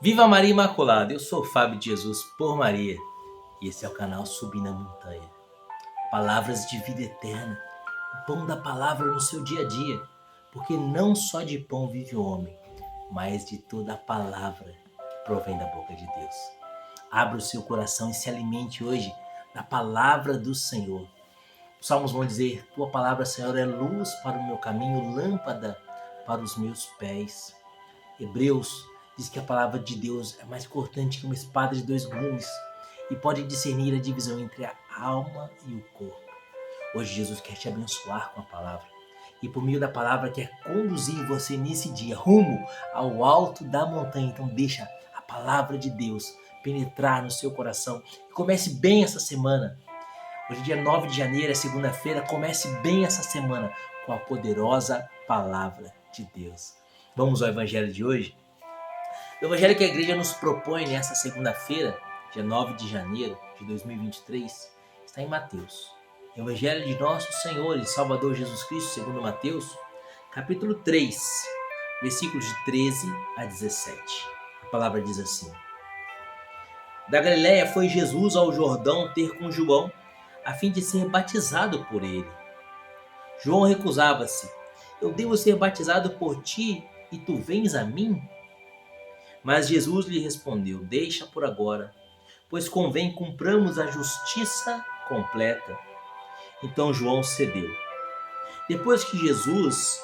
Viva Maria Imaculada! Eu sou o Fábio de Jesus por Maria e esse é o canal Subindo a Montanha. Palavras de vida eterna, o pão da palavra no seu dia a dia, porque não só de pão vive o homem, mas de toda a palavra que provém da boca de Deus. Abra o seu coração e se alimente hoje da palavra do Senhor. Os salmos vão dizer: tua palavra, Senhor, é luz para o meu caminho, lâmpada para os meus pés. Hebreus diz que a palavra de Deus é mais cortante que uma espada de dois gumes e pode discernir a divisão entre a alma e o corpo. Hoje Jesus quer te abençoar com a palavra e por meio da palavra quer conduzir você nesse dia rumo ao alto da montanha. Então deixa a palavra de Deus penetrar no seu coração e comece bem essa semana. Hoje é dia 9 de janeiro, é segunda-feira. Comece bem essa semana com a poderosa palavra de Deus. Vamos ao evangelho de hoje? O evangelho que a igreja nos propõe nessa segunda-feira, dia 9 de janeiro de 2023, está em Mateus. O evangelho de nosso Senhor e Salvador Jesus Cristo, segundo Mateus, capítulo 3, versículos de 13 a 17. A palavra diz assim: Da Galiléia foi Jesus ao Jordão ter com João, a fim de ser batizado por ele. João recusava-se: eu devo ser batizado por ti e tu vens a mim? Mas Jesus lhe respondeu: deixa por agora, pois convém cumpramos a justiça completa. Então João cedeu. Depois que Jesus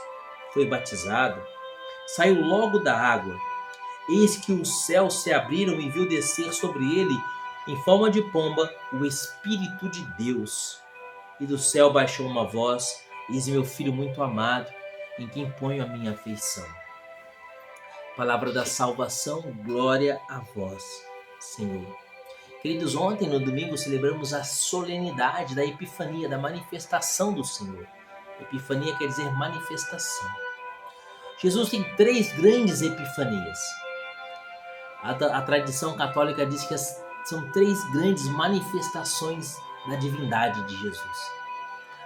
foi batizado, saiu logo da água. Eis que os céus se abriram e viu descer sobre ele, em forma de pomba, o Espírito de Deus. E do céu baixou uma voz: eis meu filho muito amado, em quem ponho a minha afeição. Palavra da salvação, glória a vós, Senhor. Queridos, ontem no domingo celebramos a solenidade da Epifania, da manifestação do Senhor. Epifania quer dizer manifestação. Jesus tem três grandes epifanias. A tradição católica diz que são três grandes manifestações da divindade de Jesus.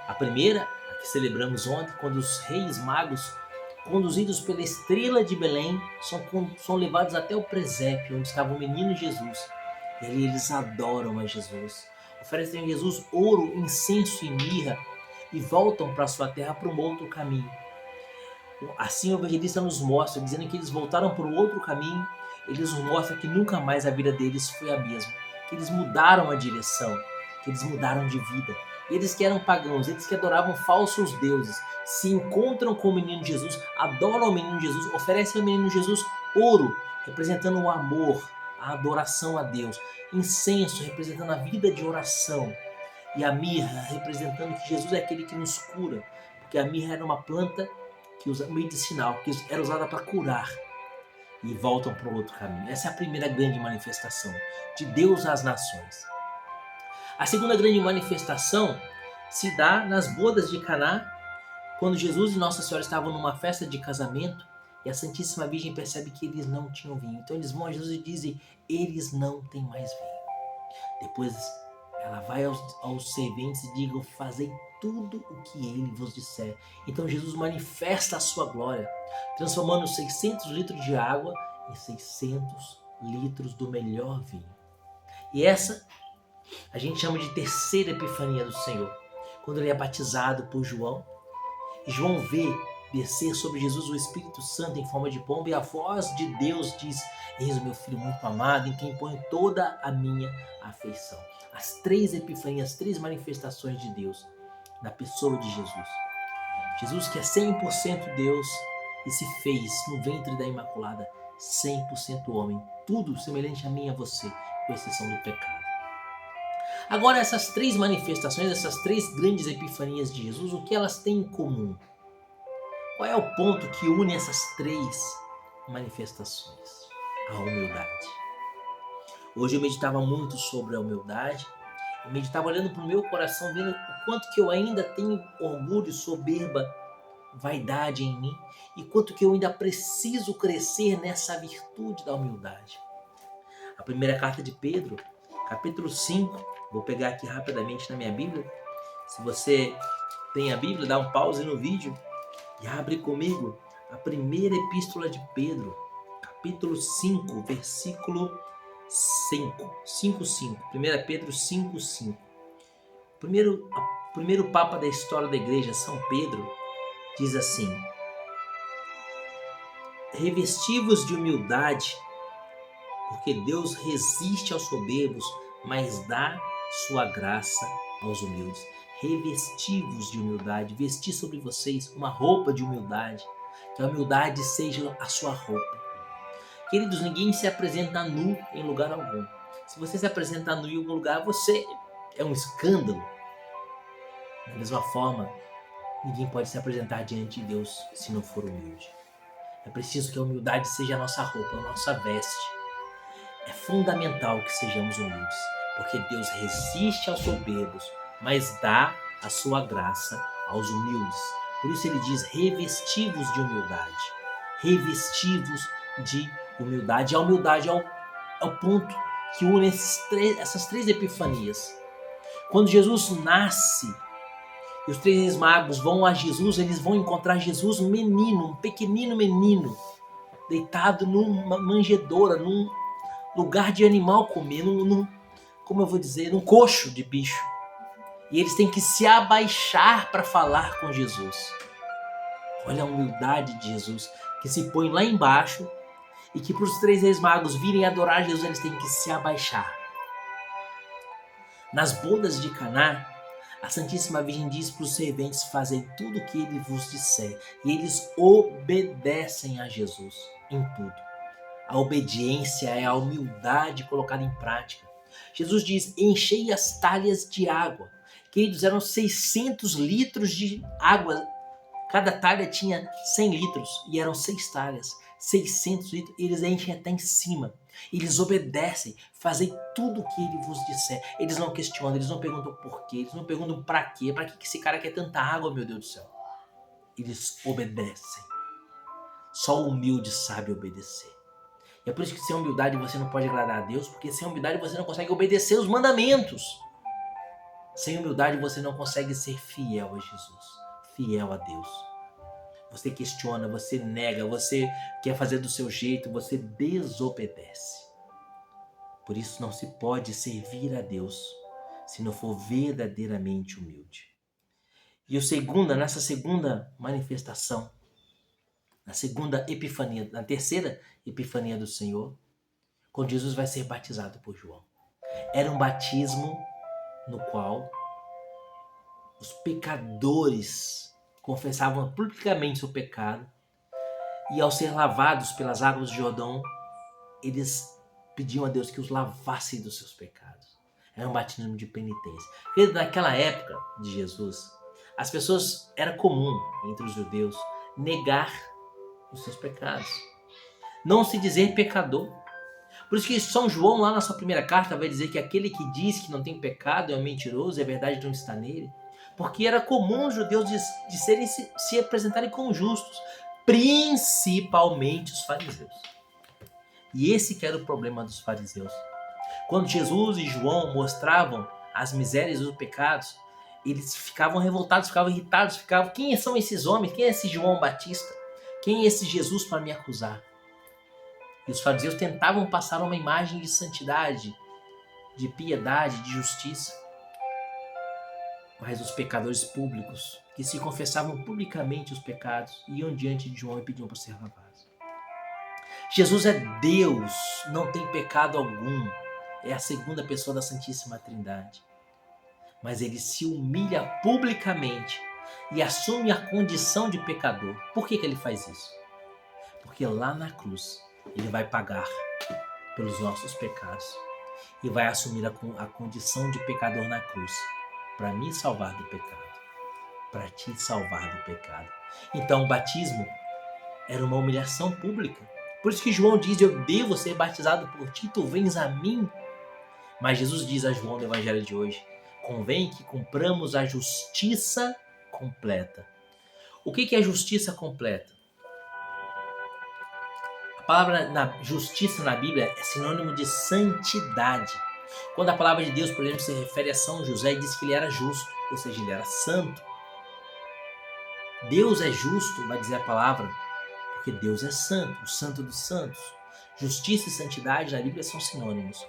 A primeira, a que celebramos ontem, quando os reis magos, conduzidos pela estrela de Belém, são levados até o presépio onde estava o menino Jesus. E ali eles adoram a Jesus, oferecem a Jesus ouro, incenso e mirra e voltam para sua terra por um outro caminho. Assim o evangelista nos mostra, dizendo que eles voltaram por um outro caminho. Eles nos mostram que nunca mais a vida deles foi a mesma, que eles mudaram a direção, que eles mudaram de vida. Eles que eram pagãos, eles que adoravam falsos deuses, se encontram com o menino Jesus, adoram o menino Jesus, oferecem ao menino Jesus ouro, representando o amor, a adoração a Deus, incenso, representando a vida de oração, e a mirra, representando que Jesus é aquele que nos cura, porque a mirra era uma planta medicinal, que era usada para curar, e voltam para o outro caminho. Essa é a primeira grande manifestação de Deus às nações. A segunda grande manifestação se dá nas bodas de Caná, quando Jesus e Nossa Senhora estavam numa festa de casamento e a Santíssima Virgem percebe que eles não tinham vinho. Então eles vão a Jesus e dizem: eles não têm mais vinho. Depois ela vai aos serventes e diga: fazei tudo o que ele vos disser. Então Jesus manifesta a sua glória, transformando 600 litros de água em 600 litros do melhor vinho. E essa a gente chama de terceira epifania do Senhor, quando ele é batizado por João, e João vê descer sobre Jesus o Espírito Santo em forma de pomba, e a voz de Deus diz: eis o meu filho muito amado, em quem ponho toda a minha afeição. As três epifanias, as três manifestações de Deus na pessoa de Jesus. Jesus, que é 100% Deus e se fez no ventre da Imaculada 100% homem, tudo semelhante a mim e a você, com exceção do pecado. Agora, essas três manifestações, essas três grandes epifanias de Jesus, o que elas têm em comum? Qual é o ponto que une essas três manifestações? A humildade. Hoje eu meditava muito sobre a humildade, eu meditava olhando para o meu coração, vendo o quanto que eu ainda tenho orgulho, soberba, vaidade em mim, e quanto que eu ainda preciso crescer nessa virtude da humildade. A primeira carta de Pedro, capítulo 5, vou pegar aqui rapidamente na minha Bíblia. Se você tem a Bíblia, dá um pause no vídeo e abre comigo a primeira epístola de Pedro, capítulo 5, versículo 5. 5:5. 1 Pedro 5:5. O primeiro Papa da história da igreja, São Pedro, diz assim: revesti-vos de humildade, porque Deus resiste aos soberbos, mas dá sua graça aos humildes. Revesti-vos de humildade, vestir sobre vocês uma roupa de humildade, que a humildade seja a sua roupa. Queridos, ninguém se apresenta nu em lugar algum. Se você se apresentar nu em algum lugar, você é um escândalo. Da mesma forma, ninguém pode se apresentar diante de Deus se não for humilde. É preciso que a humildade seja a nossa roupa, a nossa veste. É fundamental que sejamos humildes, porque Deus resiste aos soberbos, mas dá a sua graça aos humildes. Por isso ele diz: revesti-vos de humildade. Revesti-vos de humildade. A humildade é o ponto que une essas três epifanias. Quando Jesus nasce e os três reis magos vão a Jesus, eles vão encontrar Jesus, um menino, um pequenino menino, deitado numa manjedoura, num lugar de animal comer, como eu vou dizer, num coxo de bicho. E eles têm que se abaixar para falar com Jesus. Olha a humildade de Jesus, que se põe lá embaixo e que para os três reis magos virem adorar Jesus, eles têm que se abaixar. Nas bodas de Caná, a Santíssima Virgem diz para os serventes fazerem tudo o que ele vos disser. E eles obedecem a Jesus em tudo. A obediência é a humildade colocada em prática. Jesus diz: enchei as talhas de água. Queridos, eram 600 litros de água. Cada talha tinha 100 litros e eram 6 talhas. 600 litros, eles enchem até em cima. Eles obedecem, fazem tudo o que ele vos disser. Eles não questionam, eles não perguntam por quê, eles não perguntam para quê. Para que esse cara quer tanta água, meu Deus do céu? Eles obedecem. Só o humilde sabe obedecer. E é por isso que sem humildade você não pode agradar a Deus, porque sem humildade você não consegue obedecer os mandamentos. Sem humildade você não consegue ser fiel a Jesus, fiel a Deus. Você questiona, você nega, você quer fazer do seu jeito, você desobedece. Por isso não se pode servir a Deus se não for verdadeiramente humilde. E nessa segunda manifestação, na segunda epifania, na terceira epifania do Senhor, quando Jesus vai ser batizado por João. Era um batismo no qual os pecadores confessavam publicamente seu pecado e ao ser lavados pelas águas do Jordão, eles pediam a Deus que os lavasse dos seus pecados. Era um batismo de penitência. Porque naquela época de Jesus, as pessoas, era comum entre os judeus negar os seus pecados, não se dizer pecador. Por isso que São João, lá na sua primeira carta, vai dizer que aquele que diz que não tem pecado é um mentiroso e a verdade não está nele. Porque era comum os judeus se apresentarem como justos, principalmente os fariseus. E esse que era o problema dos fariseus. Quando Jesus e João mostravam as misérias e os pecados, eles ficavam revoltados, ficavam irritados, quem são esses homens? Quem é esse João Batista? Quem é esse Jesus para me acusar? E os fariseus tentavam passar uma imagem de santidade, de piedade, de justiça. Mas os pecadores públicos, que se confessavam publicamente os pecados, iam diante de João e pediam para ser lavados. Jesus é Deus, não tem pecado algum. É a segunda pessoa da Santíssima Trindade. Mas ele se humilha publicamente e assume a condição de pecador. Por que ele faz isso? Porque lá na cruz ele vai pagar pelos nossos pecados e vai assumir a condição de pecador na cruz para me salvar do pecado, para te salvar do pecado. Então o batismo era uma humilhação pública. Por isso que João diz: eu devo ser batizado por ti, tu vens a mim. Mas Jesus diz a João no Evangelho de hoje: convém que cumpramos a justiça completa. O que é justiça completa? A palavra justiça na Bíblia é sinônimo de santidade. Quando a palavra de Deus, por exemplo, se refere a São José, diz que ele era justo, ou seja, ele era santo. Deus é justo, vai dizer a palavra, porque Deus é santo, o santo dos santos. Justiça e santidade na Bíblia são sinônimos.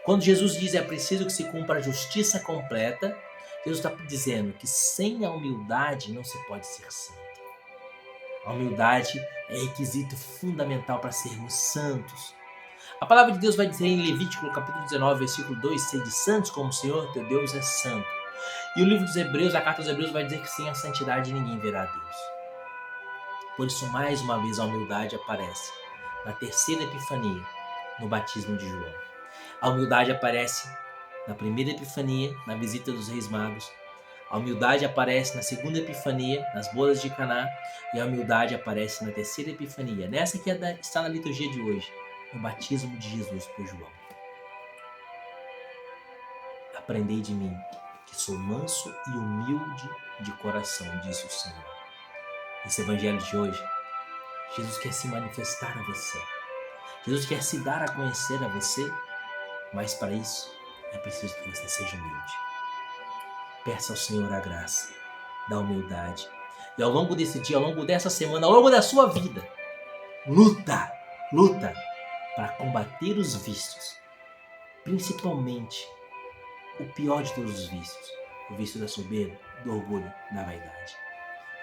Quando Jesus diz é preciso que se cumpra a justiça completa, Jesus está dizendo que sem a humildade não se pode ser santo. A humildade é requisito fundamental para sermos santos. A palavra de Deus vai dizer em Levítico, capítulo 19, versículo 2, sede santos como o Senhor teu Deus é santo. E o livro dos Hebreus, a carta aos Hebreus, vai dizer que sem a santidade ninguém verá a Deus. Por isso, mais uma vez, a humildade aparece na terceira epifania, no batismo de João. A humildade aparece na primeira epifania, na visita dos reis magos. A humildade aparece na segunda epifania, nas bodas de Caná. E a humildade aparece na terceira epifania, nessa que está na liturgia de hoje, no batismo de Jesus por João. Aprendei de mim, que sou manso e humilde de coração, disse o Senhor. Nesse evangelho de hoje, Jesus quer se manifestar a você. Jesus quer se dar a conhecer a você, mas para isso é preciso que você seja humilde. Peça ao Senhor a graça da humildade. E ao longo desse dia, ao longo dessa semana, ao longo da sua vida, luta para combater os vícios. Principalmente o pior de todos os vícios, o vício da soberba, do orgulho, da vaidade.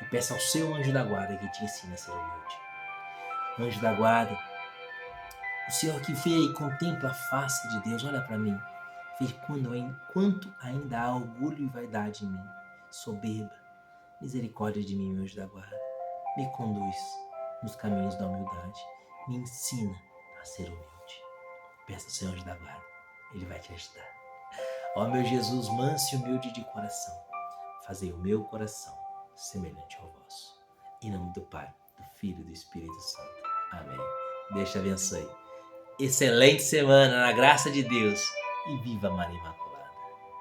E peça ao seu anjo da guarda que te ensina a ser humilde. Anjo da guarda, o Senhor que vê e contempla a face de Deus, olha para mim. Vê quanto ainda há orgulho e vaidade em mim, soberba. Misericórdia de mim, meu anjo da guarda. Me conduz nos caminhos da humildade. Me ensina a ser humilde. Peça ao seu anjo da guarda. Ele vai te ajudar. Ó meu Jesus, manso e humilde de coração, fazei o meu coração semelhante ao vosso. Em nome do Pai, do Filho e do Espírito Santo. Amém. Deus te abençoe. Excelente semana na graça de Deus e viva Maria Imaculada.